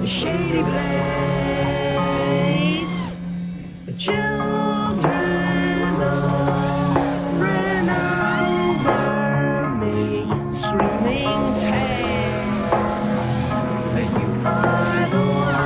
the shady blades, the children all ran over me, screaming, "Tame, that you are the one."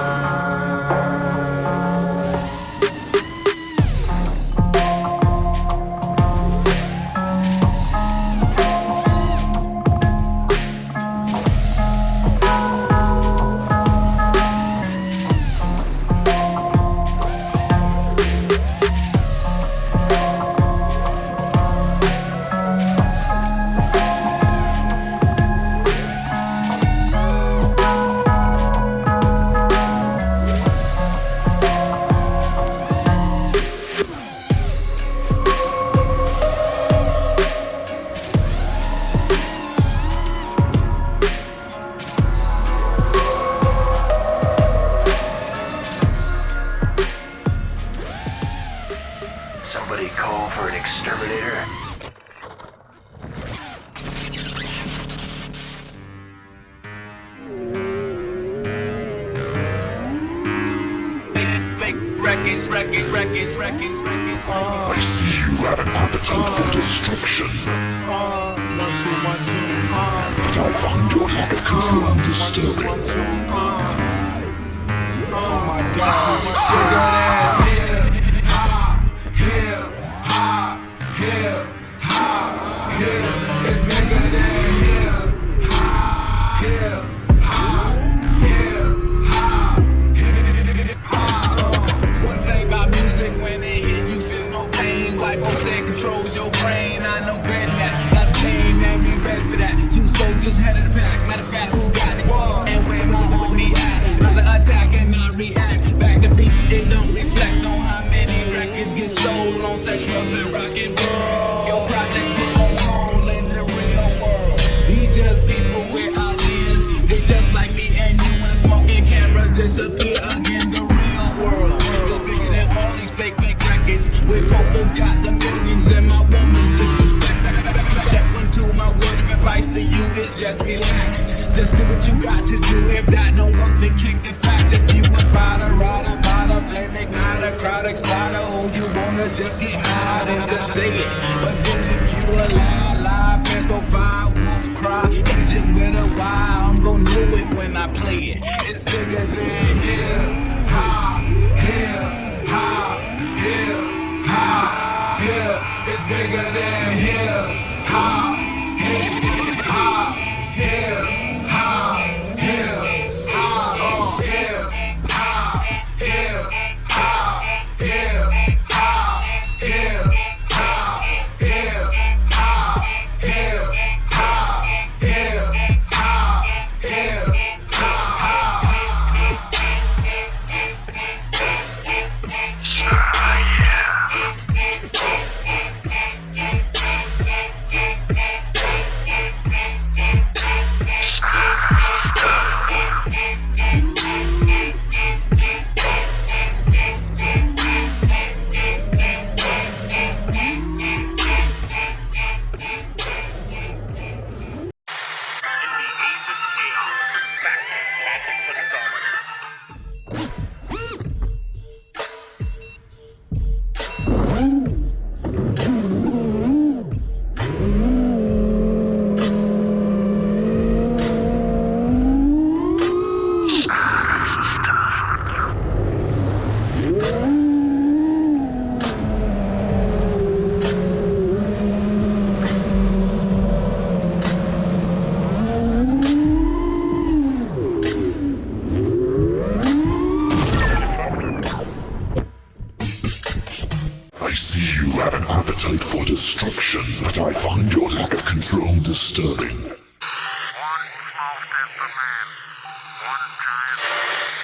Somebody call for an exterminator? Records. I see you have an appetite for destruction. 1, 2, 1, 2. But I find your lack of control disturbing. 1, 2, 1, 2. Oh my God! Trigger that. Here. It's bigger than here. One thing about music, when it hit, you feel no pain. Like folks said, controls your brain. I know better that. That's pain, man. Be ready for that. 2 soldiers head of the pack. Matter of fact, who got it? And where with me at? Another attack and not react. Back to beats, it don't reflect on how many records get sold on sex, drugs, and rock and roll. Your project put on hold in the real world. These just people with ideas. They just like me and you when the smoking cameras disappear again. The real world is bigger than all these fake records. We both have got the millions and my woman's disrespect. Step 1, 2, my word of advice to you is just relax. Just do what you got to do. If that don't work, then kick the facts. If you a fighter, rider, fighter, flame igniter, crowd exciter, oh, you wanna just get high, then just say it. But then if you a lie, pencil fire, wolf cry, agent with a Y, I'm gon' know it when I play it. It's bigger than here, here. It's bigger than here, I see you have an appetite for destruction, but I find your lack of control disturbing. One small step for man, one giant leap